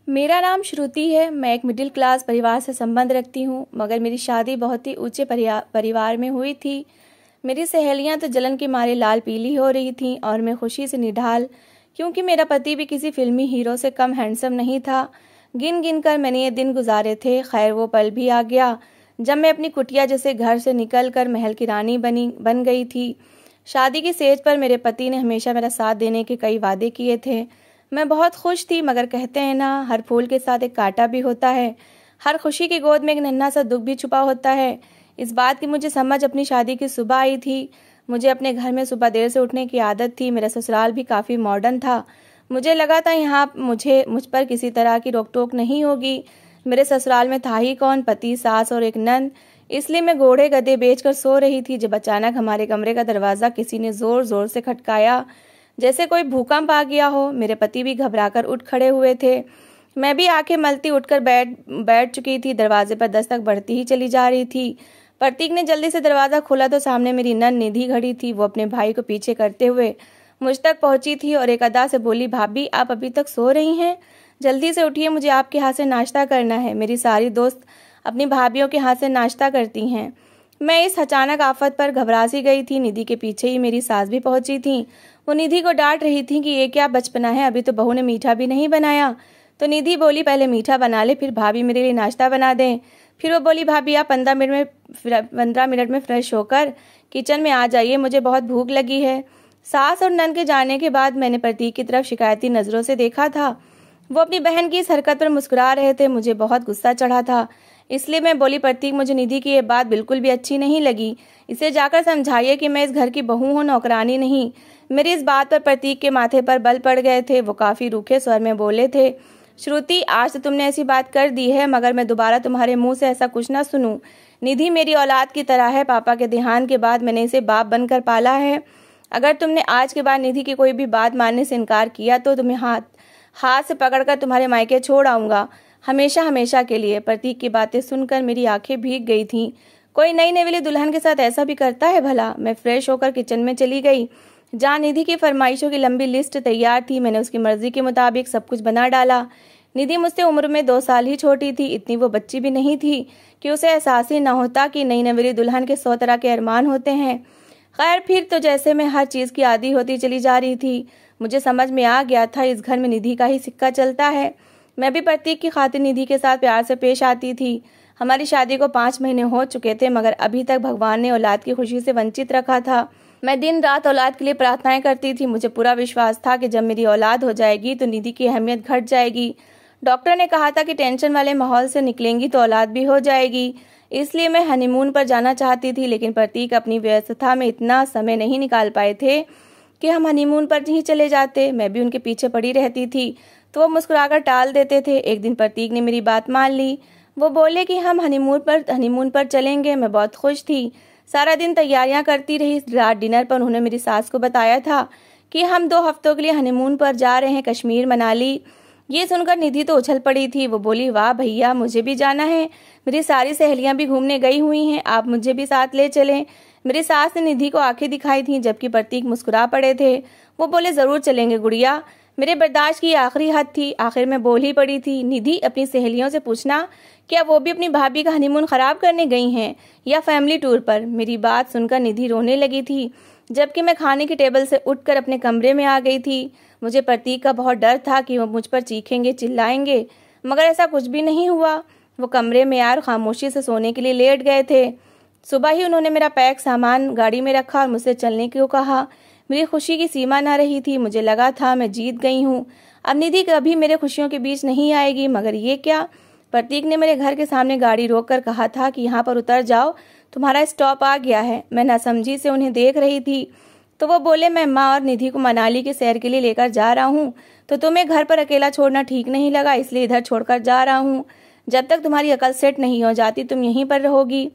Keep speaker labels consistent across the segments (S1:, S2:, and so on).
S1: मेरा नाम श्रुति है। मैं एक मिडिल क्लास परिवार से संबंध रखती हूँ, मगर मेरी शादी बहुत ही ऊंचे परिवार में हुई थी। मेरी सहेलियाँ तो जलन के मारे लाल पीली हो रही थीं और मैं खुशी से निढाल, क्योंकि मेरा पति भी किसी फिल्मी हीरो से कम हैंडसम नहीं था। गिन गिन कर मैंने ये दिन गुजारे थे। खैर, वो पल भी आ गया जब मैं अपनी कुटिया जैसे घर से निकल कर महल की रानी बन गई थी। शादी की सेज पर मेरे पति ने हमेशा मेरा साथ देने के कई वादे किए थे। मैं बहुत खुश थी, मगर कहते हैं ना, हर फूल के साथ एक कांटा भी होता है। हर खुशी की गोद में एक नन्हा सा दुख भी छुपा होता है। इस बात की मुझे समझ अपनी शादी की सुबह आई थी। मुझे अपने घर में सुबह देर से उठने की आदत थी। मेरा ससुराल भी काफ़ी मॉडर्न था। मुझे लगा था यहाँ मुझ पर किसी तरह की रोक टोक नहीं होगी। मेरे ससुराल में था ही कौन, पति, सास और एक नंद। इसलिए मैं घोड़े गधे बेचकर सो रही थी जब अचानक हमारे कमरे का दरवाज़ा किसी ने ज़ोर ज़ोर से खटकाया, जैसे कोई भूकंप आ गया हो। मेरे पति भी घबराकर उठ खड़े हुए थे। मैं भी आंखें मलती उठकर बैठ चुकी थी। दरवाजे पर दस्तक बढ़ती ही चली जा रही थी। प्रतीक ने जल्दी से दरवाज़ा खोला तो सामने मेरी नन निधि खड़ी थी। वो अपने भाई को पीछे करते हुए मुझ तक पहुंची थी और एक अदा से बोली, भाभी, आप अभी तक सो रही हैं? जल्दी से उठिए, मुझे आपके हाथ से नाश्ता करना है। मेरी सारी दोस्त अपनी भाभियों के हाथ से नाश्ता करती हैं। मैं इस अचानक आफत पर घबरा सी गई थी। निधि के पीछे ही मेरी सास भी पहुंची थी। वो निधि को डांट रही थी कि ये क्या बचपना है, अभी तो बहू ने मीठा भी नहीं बनाया। तो निधि बोली, पहले मीठा बना ले, फिर भाभी मेरे लिए नाश्ता बना दें। फिर वो बोली, भाभी आप 15 मिनट में फ्रेश होकर किचन में आ जाइए, मुझे बहुत भूख लगी है। सास और नन के जाने के बाद मैंने प्रतीक की तरफ शिकायती नज़रों से देखा था। वो अपनी बहन की इस हरकत पर मुस्कुरा रहे थे। मुझे बहुत गुस्सा चढ़ा था, इसलिए मैं बोली, प्रतीक, मुझे निधि की ये बात बिल्कुल भी अच्छी नहीं लगी। इसे जाकर समझाइए कि मैं इस घर की बहू हूँ, नौकरानी नहीं। मेरी इस बात पर प्रतीक के माथे पर बल पड़ गए थे। वो काफ़ी रूखे स्वर में बोले थे, श्रुति, आज तो तुमने ऐसी बात कर दी है, मगर मैं दोबारा तुम्हारे मुंह से ऐसा कुछ ना सुनूं। निधि मेरी औलाद की तरह है। पापा के देहांत के बाद मैंने इसे बाप बनकर पाला है। अगर तुमने आज के बाद निधि की कोई भी बात मानने से इनकार किया तो तुम्हें हाथ से पकड़कर तुम्हारे मायके छोड़ आऊँगा, हमेशा हमेशा के लिए। प्रतीक की बातें सुनकर मेरी आंखें भीग गई थीं। कोई नई नवेली दुल्हन के साथ ऐसा भी करता है भला? मैं फ्रेश होकर किचन में चली गई, जहाँ निधि की फरमाइशों की लंबी लिस्ट तैयार थी। मैंने उसकी मर्जी के मुताबिक सब कुछ बना डाला। निधि मुझसे उम्र में 2 साल ही छोटी थी। इतनी वो बच्ची भी नहीं थी कि उसे एहसास ही न होता कि नई नवेली दुल्हन के 100 तरह के अरमान होते हैं। खैर, फिर तो जैसे मैं हर चीज़ की आदी होती चली जा रही थी। मुझे समझ में आ गया था, इस घर में निधि का ही सिक्का चलता है। मैं भी प्रतीक की खातिर निधि के साथ प्यार से पेश आती थी। हमारी शादी को 5 महीने हो चुके थे, मगर अभी तक भगवान ने औलाद की खुशी से वंचित रखा था। मैं दिन रात औलाद के लिए प्रार्थनाएं करती थी। मुझे पूरा विश्वास था कि जब मेरी औलाद हो जाएगी तो निधि की अहमियत घट जाएगी। डॉक्टर ने कहा था कि टेंशन वाले माहौल से निकलेंगी तो औलाद भी हो जाएगी। इसलिए मैं हनीमून पर जाना चाहती थी, लेकिन प्रतीक अपनी व्यस्तता में इतना समय नहीं निकाल पाए थे कि हम हनीमून पर ही चले जाते। मैं भी उनके पीछे पड़ी रहती थी, तो वो मुस्कुराकर टाल देते थे। एक दिन प्रतीक ने मेरी बात मान ली। वो बोले कि हम हनीमून पर चलेंगे। मैं बहुत खुश थी। सारा दिन तैयारियां करती रही। रात डिनर पर उन्होंने मेरी सास को बताया था कि हम 2 हफ्तों के लिए हनीमून पर जा रहे हैं, कश्मीर, मनाली। ये सुनकर निधि तो उछल पड़ी थी। वो बोली, वाह भैया, मुझे भी जाना है। मेरी सारी सहेलियां भी घूमने गई हुई हैं, आप मुझे भी साथ ले चलें। मेरी सास ने निधि को आंखें दिखाई थीं, जबकि प्रतीक मुस्कुरा पड़े थे। वो बोले, जरूर चलेंगे गुड़िया। मेरे बर्दाश्त की आखिरी हद थी। आखिर में बोल ही पड़ी थी, निधि, अपनी सहेलियों से पूछना क्या वो भी अपनी भाभी का हनीमून खराब करने गई हैं या फैमिली टूर पर। मेरी बात सुनकर निधि रोने लगी थी, जबकि मैं खाने की टेबल से उठकर अपने कमरे में आ गई थी। मुझे प्रतीक का बहुत डर था कि वो मुझ पर चीखेंगे, चिल्लाएंगे, मगर ऐसा कुछ भी नहीं हुआ। वो कमरे में आए और खामोशी से सोने के लिए लेट गए थे। सुबह ही उन्होंने मेरा पैक सामान गाड़ी में रखा और मुझसे चलने को कहा। मेरी खुशी की सीमा न रही थी। मुझे लगा था मैं जीत गई हूँ, अब निधि कभी मेरे खुशियों के बीच नहीं आएगी। मगर ये क्या? प्रतीक ने मेरे घर के सामने गाड़ी रोककर कहा था कि यहाँ पर उतर जाओ, तुम्हारा स्टॉप आ गया है। मैं नासमझी से उन्हें देख रही थी। तो वो बोले, मैं माँ और निधि को मनाली के सैर के लिए लेकर जा रहा हूँ, तो तुम्हें घर पर अकेला छोड़ना ठीक नहीं लगा, इसलिए इधर छोड़कर जा रहा हूँ। जब तक तुम्हारी अकल सेट नहीं हो जाती तुम यहीं पर रहोगी।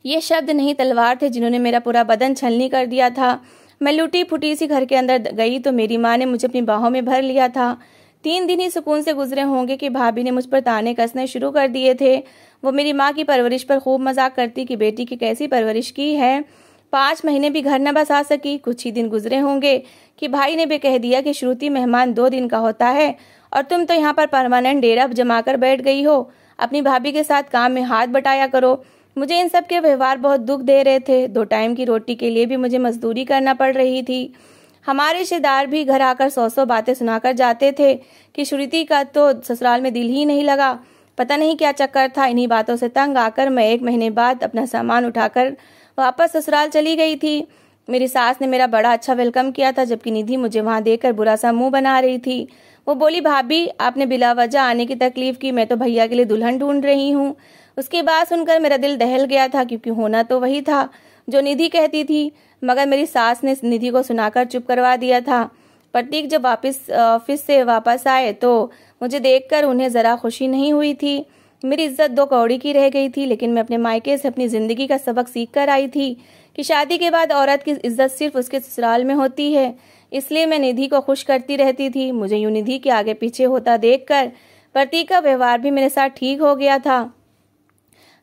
S1: ये शब्द नहीं, तलवार थे जिन्होंने मेरा पूरा बदन छलनी कर दिया था। मैं लुटी फुटी सी घर के अंदर गई तो मेरी माँ ने मुझे अपनी बाहों में भर लिया था। 3 दिन ही सुकून से गुजरे होंगे कि भाभी ने मुझ पर ताने कसने शुरू कर दिए थे। वो मेरी माँ की परवरिश पर खूब मजाक करती कि बेटी की कैसी परवरिश की है। 5 महीने भी घर न बसा सकी। कुछ ही दिन गुजरे होंगे कि भाई ने भी कह दिया कि श्रुति मेहमान 2 दिन का होता है और तुम तो यहाँ पर परमानेंट डेरा जमाकर बैठ गई हो। अपनी भाभी के साथ काम में हाथ बटाया करो। मुझे इन सब के व्यवहार बहुत दुख दे रहे थे। 2 टाइम की रोटी के लिए भी मुझे मजदूरी करना पड़ रही थी। हमारे रिश्तेदार भी घर आकर 100 बातें सुनाकर जाते थे कि श्रुति का तो ससुराल में दिल ही नहीं लगा। पता नहीं क्या चक्कर था। इन्हीं बातों से तंग आकर मैं 1 महीने बाद अपना सामान उठाकर वापस ससुराल चली गई थी। मेरी सास ने मेरा बड़ा अच्छा वेलकम किया था, जबकि निधि मुझे वहां देखकर बुरा सा मुंह बना रही थी। वो बोली, भाभी आपने बिला वजह आने की तकलीफ की, मैं तो भैया के लिए दुल्हन ढूंढ रही हूँ। उसकी बात सुनकर मेरा दिल दहल गया था, क्योंकि होना तो वही था जो निधि कहती थी, मगर मेरी सास ने निधि को सुनाकर चुप करवा दिया था। प्रतीक जब ऑफिस से वापस आए तो मुझे देखकर उन्हें जरा खुशी नहीं हुई थी। मेरी इज्जत 2 कौड़ी की रह गई थी, लेकिन मैं अपने मायके से अपनी जिंदगी का सबक सीख कर आई थी कि शादी के बाद औरत की इज्जत सिर्फ उसके ससुराल में होती है। इसलिए मैं निधि को खुश करती रहती थी। मुझे यूं निधि के आगे पीछे होता देखकर प्रतीक का व्यवहार भी मेरे साथ ठीक हो गया था।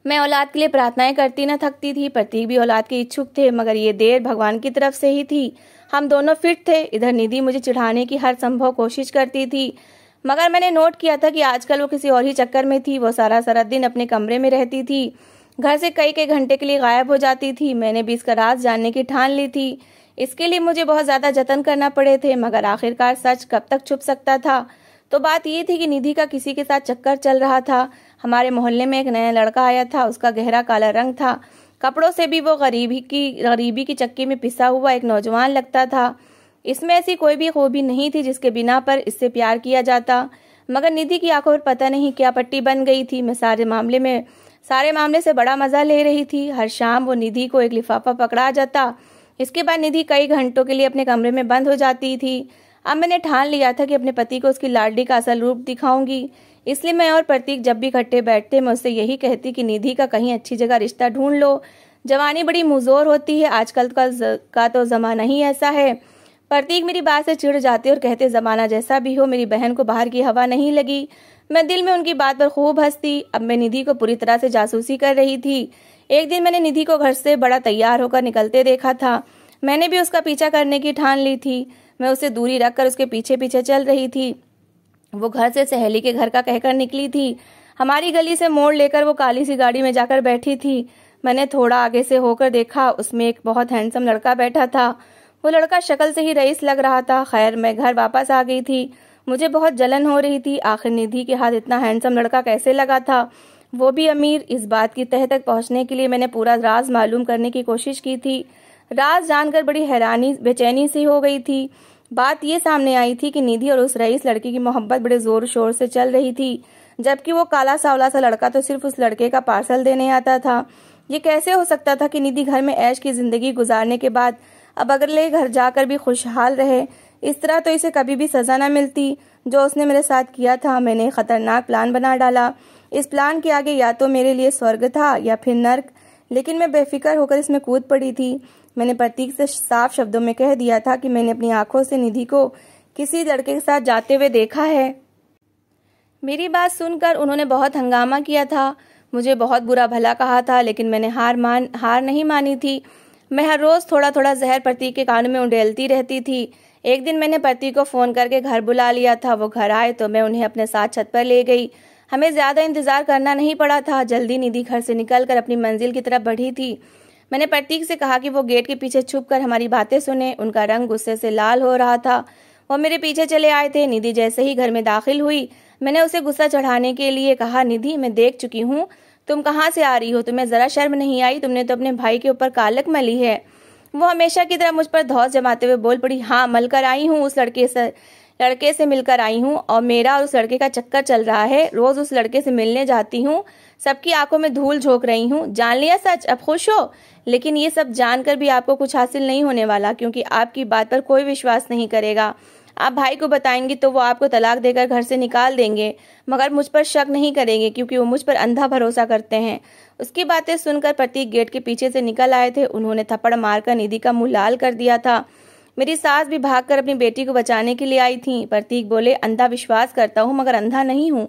S1: मैं औलाद के लिए प्रार्थनाएं करती न थकती थी। प्रतीक भी औलाद के इच्छुक थे, मगर ये देर भगवान की तरफ से ही थी। हम दोनों फिट थे। इधर निधि मुझे चिढ़ाने की हर संभव कोशिश करती थी, मगर मैंने नोट किया था कि आजकल वो किसी और ही चक्कर में थी। वो सारा दिन अपने कमरे में रहती थी, घर से कई घंटे के लिए गायब हो जाती थी। मैंने भी इसका राज जानने की ठान ली थी। इसके लिए मुझे बहुत ज्यादा जतन करना पड़े थे, मगर आखिरकार सच कब तक छुप सकता था। तो बात ये थी कि निधि का किसी के साथ चक्कर चल रहा था। हमारे मोहल्ले में एक नया लड़का आया था। उसका गहरा काला रंग था। कपड़ों से भी वो गरीबी की चक्की में पिसा हुआ एक नौजवान लगता था। इसमें ऐसी कोई भी खूबी नहीं थी जिसके बिना पर इससे प्यार किया जाता, मगर निधि की आंखों पर पता नहीं क्या पट्टी बन गई थी। मैं सारे मामले से बड़ा मजा ले रही थी। हर शाम वो निधि को एक लिफाफा पकड़ा जाता। इसके बाद निधि कई घंटों के लिए अपने कमरे में बंद हो जाती थी। अब मैंने ठान लिया था कि अपने पति को उसकी लाडली का असल रूप दिखाऊंगी। इसलिए मैं और प्रतीक जब भी इकट्ठे बैठते मैं उससे यही कहती कि निधि का कहीं अच्छी जगह रिश्ता ढूंढ लो। जवानी बड़ी मुजोर होती है, आजकल का तो जमाना ही ऐसा है। प्रतीक मेरी बात से चिढ़ जाते और कहते, जमाना जैसा भी हो, मेरी बहन को बाहर की हवा नहीं लगी। मैं दिल में उनकी बात पर खूब हंसती। अब मैं निधि को पूरी तरह से जासूसी कर रही थी। एक दिन मैंने निधि को घर से बड़ा तैयार होकर निकलते देखा था। मैंने भी उसका पीछा करने की ठान ली थी। मैं उसे दूरी रखकर उसके पीछे पीछे चल रही थी। वो घर से सहेली के घर का कहकर निकली थी। हमारी गली से मोड़ लेकर वो काली सी गाड़ी में जाकर बैठी थी। मैंने थोड़ा आगे से होकर देखा, उसमें एक बहुत हैंडसम लड़का बैठा था। वो लड़का शक्ल से ही रईस लग रहा था। खैर, मैं घर वापस आ गई थी। मुझे बहुत जलन हो रही थी। आखिर निधि के हाथ इतना हैंडसम लड़का कैसे लगा था, वो भी अमीर। इस बात की तह तक पहुंचने के लिए मैंने पूरा राज मालूम करने की कोशिश की थी। राज जानकर बड़ी हैरानी बेचैनी सी हो गई थी। बात ये सामने आई थी कि निधि और उस रईस लड़की की मोहब्बत बड़े जोर शोर से चल रही थी, जबकि वो काला सावला सा लड़का तो सिर्फ उस लड़के का पार्सल देने आता था। ये कैसे हो सकता था कि निधि घर में ऐश की जिंदगी गुजारने के बाद अब अगले घर जाकर भी खुशहाल रहे। इस तरह तो इसे कभी भी सजा न मिलती जो उसने मेरे साथ किया था। मैंने खतरनाक प्लान बना डाला। इस प्लान के आगे या तो मेरे लिए स्वर्ग था या फिर नर्क, लेकिन मैं बेफिक्र होकर इसमें कूद पड़ी थी। मैंने प्रतीक से साफ शब्दों में कह दिया था कि मैंने अपनी आंखों से निधि को किसी लड़के के साथ जाते हुए देखा है। मेरी बात सुनकर उन्होंने बहुत हंगामा किया था। मुझे बहुत बुरा भला कहा था, लेकिन मैंने हार नहीं मानी थी। मैं हर रोज थोड़ा थोड़ा जहर प्रतीक के कानों में उंडेलती रहती थी। एक दिन मैंने प्रतीक को फोन करके घर बुला लिया था। वो घर आए तो मैं उन्हें अपने साथ छत पर ले गई। हमें ज्यादा इंतजार करना नहीं पड़ा था। जल्दी निधि घर से निकलकर अपनी मंजिल की तरफ बढ़ी थी। मैंने प्रतीक से कहा कि वो गेट के पीछे छुपकर हमारी बातें सुने। उनका रंग गुस्से से लाल हो रहा था। वो मेरे पीछे चले आए थे। निधि जैसे ही घर में दाखिल हुई, मैंने उसे गुस्सा चढ़ाने के लिए कहा, निधि, मैं देख चुकी हूँ तुम कहाँ से आ रही हो। तुम्हें जरा शर्म नहीं आई? तुमने तो अपने भाई के ऊपर कालक मली है। वो हमेशा की तरह मुझ पर धौंस जमाते हुए बोल पड़ी, हाँ, मलकर आई हूँ, उस लड़के से मिलकर आई हूँ और मेरा और उस लड़के का चक्कर चल रहा है। रोज उस लड़के से मिलने जाती हूँ, सबकी आंखों में धूल झोंक रही हूँ। जान लिया सच, अब खुश हो? लेकिन ये सब जानकर भी आपको कुछ हासिल नहीं होने वाला, क्योंकि आपकी बात पर कोई विश्वास नहीं करेगा। आप भाई को बताएंगी तो वो आपको तलाक देकर घर से निकाल देंगे, मगर मुझ पर शक नहीं करेंगे क्योंकि वो मुझ पर अंधा भरोसा करते हैं। उसकी बातें सुनकर प्रतीक गेट के पीछे से निकल आए थे। उन्होंने थप्पड़ मारकर निधि का मुंह लाल कर दिया था। मेरी सास भी भागकर अपनी बेटी को बचाने के लिए आई थी। प्रतीक बोले, अंधा विश्वास करता हूँ मगर अंधा नहीं हूँ।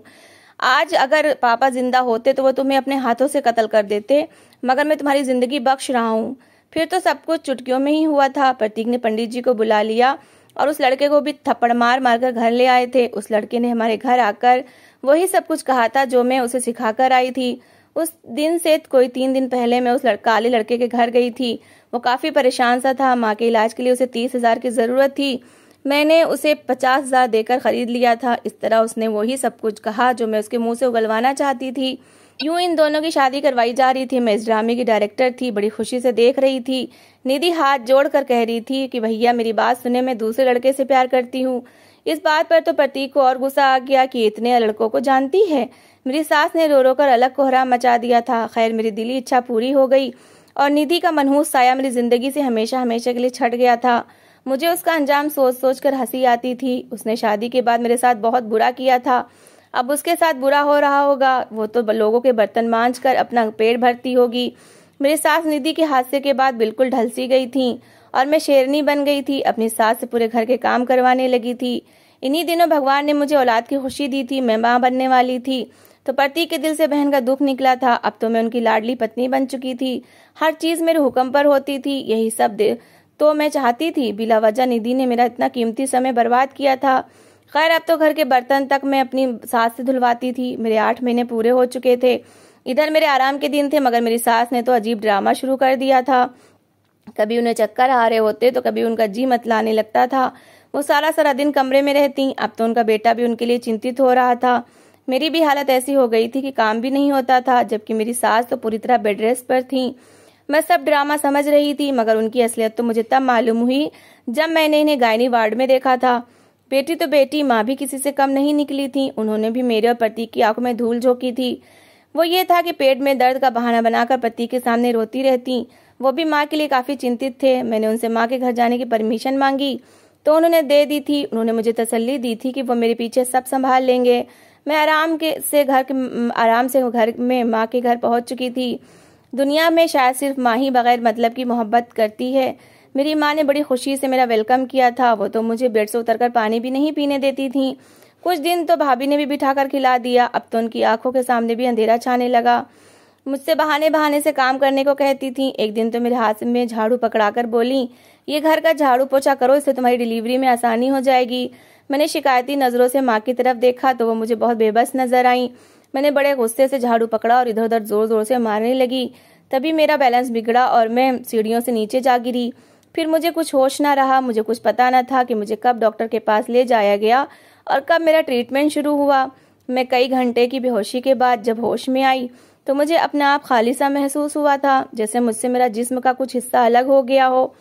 S1: आज अगर पापा जिंदा होते तो वो तुम्हें अपने हाथों से कत्ल कर देते, मगर मैं तुम्हारी जिंदगी बख्श रहा हूँ। फिर तो सब कुछ चुटकियों में ही हुआ था। प्रतीक ने पंडित जी को बुला लिया और उस लड़के को भी थप्पड़ मार मार कर घर ले आए थे। उस लड़के ने हमारे घर आकर वही सब कुछ कहा था जो मैं उसे सिखाकर आई थी। उस दिन से कोई 3 दिन पहले मैं उस काले लड़के के घर गई थी। वो काफी परेशान सा था। माँ के इलाज के लिए उसे 30,000 की जरूरत थी। मैंने उसे 50,000 देकर खरीद लिया था। इस तरह उसने वही सब कुछ कहा जो मैं उसके मुंह से उगलवाना चाहती थी। यूं इन दोनों की शादी करवाई जा रही थी। मैं इस ड्रामे की डायरेक्टर थी, बड़ी खुशी से देख रही थी। निधि हाथ जोड़कर कह रही थी कि भैया मेरी बात सुने, मैं दूसरे लड़के से प्यार करती हूँ। इस बात पर तो प्रतीक को और गुस्सा आ गया कि इतने लड़कों को जानती है। मेरी सास ने रो रो कर अलग कोहराम मचा दिया था। खैर मेरी दिली इच्छा पूरी हो गई और निधि का मनहूस साया मेरी जिंदगी से हमेशा हमेशा के लिए छट गया था। मुझे उसका अंजाम सोच सोच कर हंसी आती थी। उसने शादी के बाद मेरे साथ बहुत बुरा किया था। अब उसके साथ बुरा हो रहा होगा। वो तो लोगों के बर्तन मांझ कर अपना पेट भरती होगी। मेरी सास निधि के हादसे के बाद बिल्कुल ढल सी गई थी और मैं शेरनी बन गई थी। अपनी सास से पूरे घर के काम करवाने लगी थी। इन्हीं दिनों भगवान ने मुझे औलाद की खुशी दी थी। मैं मां बनने वाली थी तो प्रतीक के दिल से बहन का दुख निकला था। अब तो मैं उनकी लाडली पत्नी बन चुकी थी। हर चीज मेरे हुक्म पर होती थी। यही सब तो मैं चाहती थी। बिला वजह निधि ने मेरा इतना कीमती समय बर्बाद किया था। खैर अब तो घर के बर्तन तक मैं अपनी सास से धुलवाती थी। मेरे 8 महीने पूरे हो चुके थे। इधर मेरे आराम के दिन थे, मगर मेरी सास ने तो अजीब ड्रामा शुरू कर दिया था। कभी उन्हें चक्कर आ रहे होते तो कभी उनका जी मतलाने लगता था। वो सारा सारा दिन कमरे में रहती। अब तो उनका बेटा भी उनके लिए चिंतित हो रहा था। मेरी भी हालत ऐसी हो गई थी कि काम भी नहीं होता था, जबकि मेरी सास तो पूरी तरह बेड रेस्ट पर थी। मैं सब ड्रामा समझ रही थी, मगर उनकी असलियत तो मुझे तब मालूम हुई जब मैंने इन्हें गायनी वार्ड में देखा था। बेटी तो बेटी, माँ भी किसी से कम नहीं निकली थी। उन्होंने भी मेरे और प्रतीक की आंखों में धूल झोंकी थी। वो ये था कि पेट में दर्द का बहाना बनाकर प्रतीक के सामने रोती रहती। वो भी माँ के लिए काफी चिंतित थे। मैंने उनसे माँ के घर जाने की परमिशन मांगी तो उन्होंने दे दी थी। उन्होंने मुझे तसल्ली दी थी कि वो मेरे पीछे सब संभाल लेंगे। मैं आराम से घर में माँ के घर पहुंच चुकी थी। दुनिया में शायद सिर्फ माँ ही बगैर मतलब की मोहब्बत करती है। मेरी माँ ने बड़ी खुशी से मेरा वेलकम किया था। वो तो मुझे बेड से उतरकर पानी भी नहीं पीने देती थी। कुछ दिन तो भाभी ने भी बिठाकर खिला दिया। अब तो उनकी आंखों के सामने भी अंधेरा छाने लगा। मुझसे बहाने बहाने से काम करने को कहती थी। एक दिन तो मेरे हाथ में झाड़ू पकड़ाकर बोली, ये घर का झाड़ू पोछा करो, इससे तुम्हारी डिलीवरी में आसानी हो जाएगी। मैंने शिकायती नजरों से माँ की तरफ देखा तो वो मुझे बहुत बेबस नजर आई। मैंने बड़े गुस्से से झाड़ू पकड़ा और इधर उधर जोर जोर से मारने लगी। तभी मेरा बैलेंस बिगड़ा और मैं सीढ़ियों से नीचे जा गिरी। फिर मुझे कुछ होश ना रहा। मुझे कुछ पता न था कि मुझे कब डॉक्टर के पास ले जाया गया और कब मेरा ट्रीटमेंट शुरू हुआ। मैं कई घंटे की बेहोशी के बाद जब होश में आई तो मुझे अपने आप खाली सा महसूस हुआ था, जैसे मुझसे मेरा जिस्म का कुछ हिस्सा अलग हो गया हो।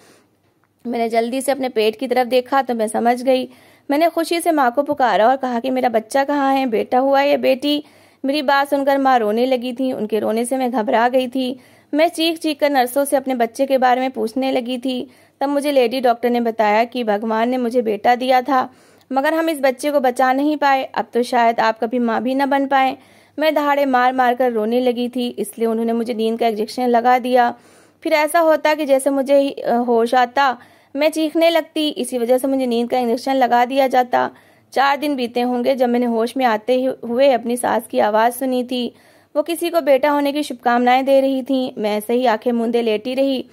S1: मैंने जल्दी से अपने पेट की तरफ देखा तो मैं समझ गई। मैंने खुशी से माँ को पुकारा और कहा कि मेरा बच्चा कहाँ है, बेटा हुआ या बेटी। मेरी बात सुनकर माँ रोने लगी थी। उनके रोने से मैं घबरा गई थी। मैं चीख चीख कर नर्सों से अपने बच्चे के बारे में पूछने लगी थी। तब मुझे लेडी डॉक्टर ने बताया कि भगवान ने मुझे बेटा दिया था, मगर हम इस बच्चे को बचा नहीं पाए। अब तो शायद आप कभी माँ भी न बन पाए। मैं दहाड़े मार मार कर रोने लगी थी, इसलिए उन्होंने मुझे नींद का इंजेक्शन लगा दिया। फिर ऐसा होता कि जैसे मुझे होश आता, मैं चीखने लगती। इसी वजह से मुझे नींद का इंजेक्शन लगा दिया जाता। 4 दिन बीते होंगे जब मैंने होश में आते हुए अपनी सास की आवाज़ सुनी थी। वो किसी को बेटा होने की शुभकामनाएं दे रही थी। मैं ऐसे ही आंखें मूंदे लेटी रही।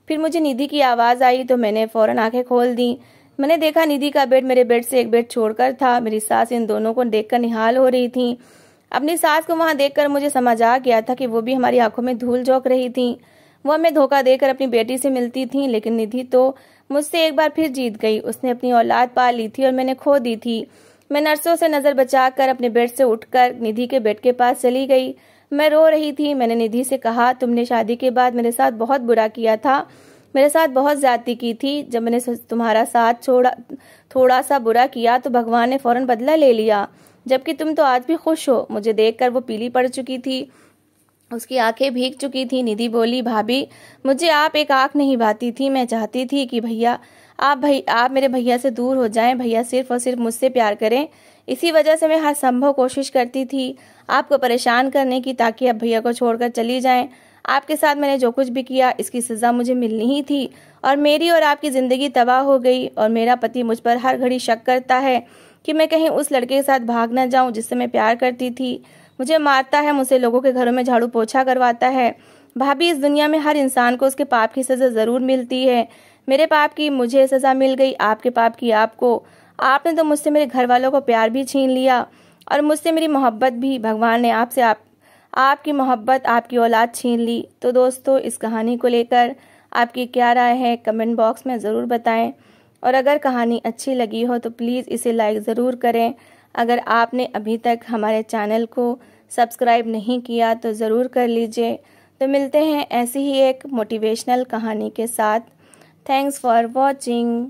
S1: फिर मुझे निधि की आवाज़ आई तो मैंने फौरन आंखें खोल दी। मैंने देखा निधि का बेड मेरे बेड से एक बेड छोड़कर था। मेरी सास इन दोनों को देखकर निहाल हो रही थी। अपनी सास को वहां देखकर मुझे समझ आ गया था कि वो भी हमारी आंखों में धूल झोंक रही थी। वो हमें धोखा देकर अपनी बेटी से मिलती थी, लेकिन निधि तो मुझसे एक बार फिर जीत गई। उसने अपनी औलाद पाल ली थी और मैंने खो दी थी। मैं नर्सों से नजर बचाकर अपने बेड से उठकर निधि के बेड के पास चली गई। मैं रो रही थी। मैंने निधि से कहा, तुमने शादी के बाद मेरे साथ बहुत बुरा किया था, मेरे साथ बहुत ज्यादती की थी। जब मैंने तुम्हारा साथ छोड़ा, थोड़ा सा बुरा किया तो भगवान ने फौरन बदला ले लिया, जबकि तुम तो आज भी खुश हो। मुझे देखकर वो पीली पड़ चुकी थी, उसकी आंखें भीग चुकी थी। निधि बोली, भाभी मुझे आप एक आंख नहीं भाती थी। मैं चाहती थी कि भैया आप मेरे भैया से दूर हो जाएं। भैया सिर्फ और सिर्फ मुझसे प्यार करें। इसी वजह से मैं हर संभव कोशिश करती थी आपको परेशान करने की, ताकि आप भैया को छोड़कर चली जाएं। आपके साथ मैंने जो कुछ भी किया इसकी सजा मुझे मिलनी ही थी, और मेरी और आपकी जिंदगी तबाह हो गई। और मेरा पति मुझ पर हर घड़ी शक करता है कि मैं कहीं उस लड़के के साथ भाग न जाऊं जिससे मैं प्यार करती थी। मुझे मारता है, मुझसे लोगों के घरों में झाड़ू पोछा करवाता है। भाभी, इस दुनिया में हर इंसान को उसके पाप की सज़ा ज़रूर मिलती है। मेरे पाप की मुझे सज़ा मिल गई, आपके पाप की आपको। आपने तो मुझसे मेरे घर वालों को प्यार भी छीन लिया और मुझसे मेरी मोहब्बत भी। भगवान ने आपसे आपकी मोहब्बत, आपकी औलाद छीन ली। तो दोस्तों, इस कहानी को लेकर आपकी क्या राय है, कमेंट बॉक्स में ज़रूर बताएं। और अगर कहानी अच्छी लगी हो तो प्लीज़ इसे लाइक ज़रूर करें। अगर आपने अभी तक हमारे चैनल को सब्सक्राइब नहीं किया तो ज़रूर कर लीजिए। तो मिलते हैं ऐसी ही एक मोटिवेशनल कहानी के साथ। Thanks for watching.